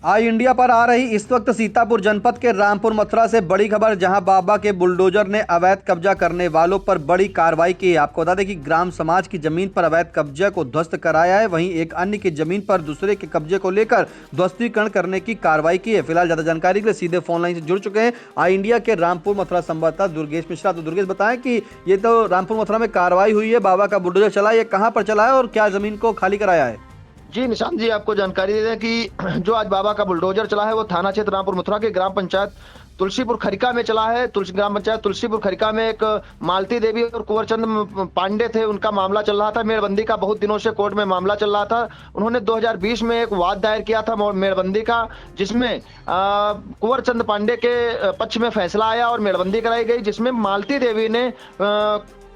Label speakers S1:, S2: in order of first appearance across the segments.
S1: आई India पर आ रही इस वक्त सीतापुर जनपद के रामपुर मथुरा से बड़ी खबर, जहां बाबा के बुलडोजर ने अवैध कब्जा करने वालों पर बड़ी कार्रवाई की है। आपको बता दें कि ग्राम समाज की जमीन पर अवैध कब्जे को ध्वस्त कराया है, वहीं एक अन्य की जमीन पर दूसरे के कब्जे को लेकर ध्वस्तीकरण करने की कार्रवाई की है। फिलहाल ज्यादा जानकारी के लिए सीधे फोन लाइन से जुड़ चुके हैं आई इंडिया के रामपुर मथुरा संवाददाता दुर्गेश मिश्रा। तो दुर्गेश, बताएं कि ये तो रामपुर मथुरा में कार्रवाई हुई है, बाबा का बुलडोजर चला, ये कहाँ पर चला है और क्या जमीन को खाली कराया है?
S2: जी निशांत जी, आपको जानकारी दे दें कि जो आज बाबा का बुलडोजर चला है वो थाना क्षेत्र रामपुर मथुरा के ग्राम पंचायत तुलसीपुर खरिका में चला है। ग्राम पंचायत तुलसीपुर खरिका में एक मालती देवी और कुंवर चंद पांडे थे, उनका मामला चल रहा था। मेड़बंदी का बहुत दिनों से कोर्ट में मामला चल रहा था। उन्होंने 2020 में एक वाद दायर किया था मेड़बंदी का, जिसमें कुंवर चंद पांडे के पक्ष में फैसला आया और मेड़बंदी कराई गई, जिसमें मालती देवी ने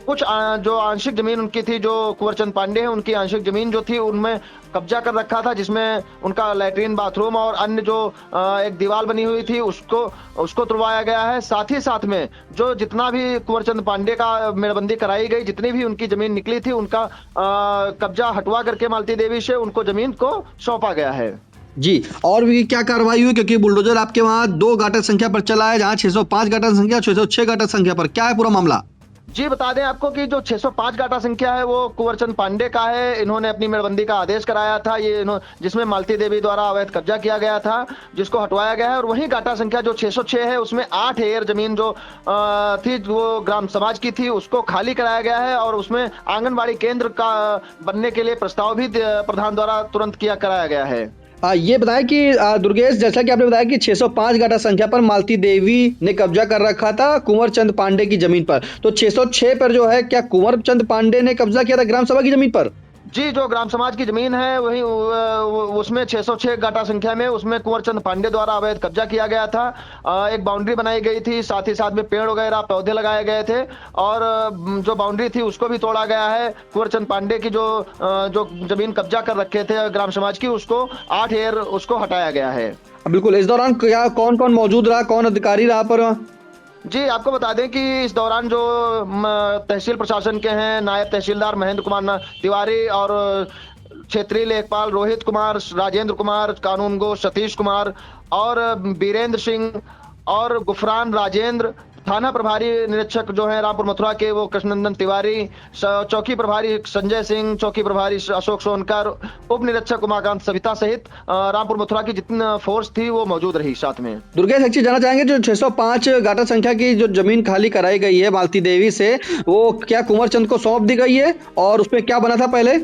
S2: कुछ जो आंशिक जमीन उनकी थी, जो कुंवर चंद पांडे हैं उनकी आंशिक जमीन जो थी उनमें कब्जा कर रखा था, जिसमें उनका लैट्रिन बाथरूम और अन्य जो एक दीवार बनी हुई थी उसको तुड़वाया गया है। साथ ही साथ में जो जितना भी कुंवर चंद पांडे का मेड़बंदी कराई गई, जितनी भी उनकी जमीन निकली थी उनका कब्जा हटवा करके मालती देवी से उनको जमीन को सौंपा गया है।
S1: जी, और भी क्या कार्रवाई हुई? क्योंकि बुलडोजर आपके वहां 2 गाटर संख्या पर चला है, जहां 605 गाटर संख्या, 606 गाटर संख्या पर, क्या है पूरा मामला?
S2: जी बता दें आपको कि जो 605 गाटा संख्या है वो कुंवर चंद पांडे का है। इन्होंने अपनी मेड़बंदी का आदेश कराया था, जिसमें मालती देवी द्वारा अवैध कब्जा किया गया था, जिसको हटवाया गया है। और वही गाटा संख्या जो 606 है उसमें 8 एकड़ जमीन जो थी वो ग्राम समाज की थी, उसको खाली कराया गया है और उसमें आंगनबाड़ी केंद्र का बनने के लिए प्रस्ताव भी प्रधान द्वारा तुरंत कराया गया है।
S1: ये बताएं कि दुर्गेश, जैसा कि आपने बताया कि 605 गाटा संख्या पर मालती देवी ने कब्जा कर रखा था कुंवर चंद पांडे की जमीन पर, तो 606 पर जो है, क्या कुंवर चंद पांडे ने कब्जा किया था ग्राम सभा की जमीन पर?
S2: जी, जो ग्राम समाज की जमीन है वही उसमें 606 गाटा संख्या में उसमें कुंवर चंद पांडे द्वारा अवैध कब्जा किया गया था। एक बाउंड्री बनाई गई थी, साथ ही साथ में पेड़ वगैरह पौधे लगाए गए थे और जो बाउंड्री थी उसको भी तोड़ा गया है। कुंवर चंद पांडे की जो जमीन कब्जा कर रखे थे ग्राम समाज की, उसको 8 एकड़ उसको हटाया गया है।
S1: बिल्कुल। इस दौरान क्या कौन कौन मौजूद रहा, कौन अधिकारी रहा पर?
S2: जी, आपको बता दें कि इस दौरान जो तहसील प्रशासन के हैं, नायब तहसीलदार महेंद्र कुमार तिवारी और क्षेत्रीय लेखपाल रोहित कुमार, राजेंद्र कुमार, कानूनगो सतीश कुमार और बीरेंद्र सिंह और गुफरान राजेंद्र, थाना प्रभारी निरीक्षक जो है रामपुर मथुरा के वो कृष्णनंदन तिवारी, चौकी प्रभारी संजय सिंह, चौकी प्रभारी अशोक सोनकर, उप निरीक्षक उमाकांत सविता सहित रामपुर मथुरा की जितनी फोर्स थी वो मौजूद रही साथ में।
S1: दुर्गेश, एक चीज जानना चाहेंगे, जो 605 गाटा संख्या की जो जमीन खाली कराई गई है मालती देवी से, वो क्या कुंवर चंद को सौंप दी गई है और उसमें क्या बना था पहले?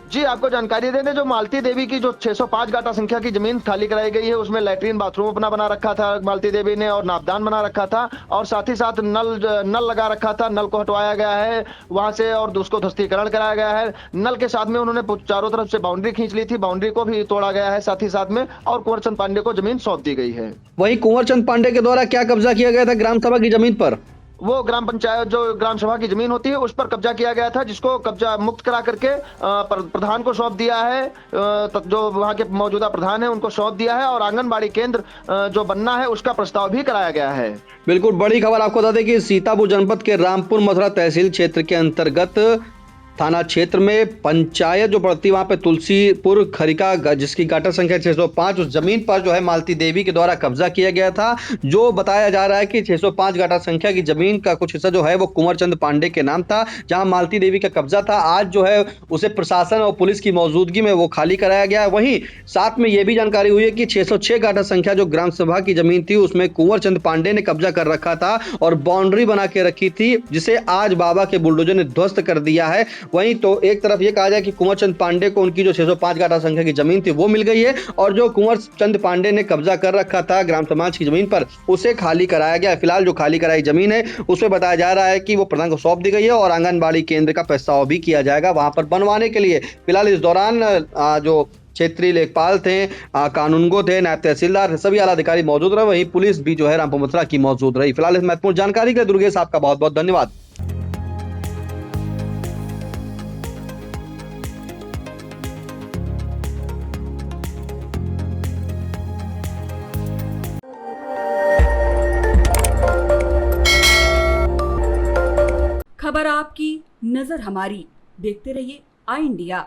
S2: जी, आपको जानकारी दे दें, जो मालती देवी की जो 605 गाटा संख्या की जमीन खाली कराई गई है उसमें लैट्रिन बाथरूम अपना बना रखा था मालती देवी ने और नापदान बना रखा था और साथ ही साथ नल लगा रखा था। नल को हटवाया गया है वहां से और उसको ध्वस्तीकरण कराया गया है। नल के साथ में उन्होंने चारों तरफ से बाउंड्री खींच ली थी, बाउंड्री को भी तोड़ा गया है साथ ही साथ में, और कुंवर चंद पांडे को जमीन सौंप दी गई है।
S1: वही कुंवर चंद पांडे के द्वारा क्या कब्जा किया गया था ग्राम सभा की जमीन पर?
S2: वो ग्राम पंचायत जो ग्राम सभा की जमीन होती है उस पर कब्जा किया गया था, जिसको कब्जा मुक्त करा करके प्रधान को सौंप दिया है। जो वहां के मौजूदा प्रधान है उनको सौंप दिया है और आंगनबाड़ी केंद्र जो बनना है उसका प्रस्ताव भी कराया गया है।
S1: बिल्कुल। बड़ी खबर आपको बता दें कि सीतापुर जनपद के रामपुर मथुरा तहसील क्षेत्र के अंतर्गत थाना क्षेत्र में पंचायत जो पड़ती है वहां पे तुलसीपुर खरिका, जिसकी गाटा संख्या 605, उस जमीन पर जो है मालती देवी के द्वारा कब्जा किया गया था। जो बताया जा रहा है कि 605 गाटा संख्या की जमीन का कुछ हिस्सा जो है वो कुंवर चंद पांडे के नाम था, जहां मालती देवी का कब्जा था। आज जो है उसे प्रशासन और पुलिस की मौजूदगी में वो खाली कराया गया है। वहीं साथ में यह भी जानकारी हुई है कि 606 गाटा संख्या जो ग्राम सभा की जमीन थी उसमें कुंवर चंद पांडे ने कब्जा कर रखा था और बाउंड्री बना के रखी थी, जिसे आज बाबा के बुलडोजर ने ध्वस्त कर दिया है। वहीं तो एक तरफ ये कहा जाए कि कुंवर चंद पांडे को उनकी जो 605 गाटा संख्या की जमीन थी वो मिल गई है और जो कुंवर चंद पांडे ने कब्जा कर रखा था ग्राम समाज की जमीन पर उसे खाली कराया गया। फिलहाल जो खाली कराई जमीन है उसमें बताया जा रहा है कि वो प्रधान को सौंप दी गई है और आंगनबाड़ी केंद्र का प्रस्ताव भी किया जाएगा वहां पर बनवाने के लिए। फिलहाल इस दौरान जो क्षेत्रीय लेखपाल थे, कानूनगो थे, नायब तहसीलदार, सभी आला अधिकारी मौजूद रहे। वहीं पुलिस भी जो है रामपुर मथुरा की मौजूद रही। फिलहाल इस महत्वपूर्ण जानकारी के लिए दुर्गेश आपका बहुत बहुत धन्यवाद।
S3: खबर आपकी, नजर हमारी। देखते रहिए आई इंडिया।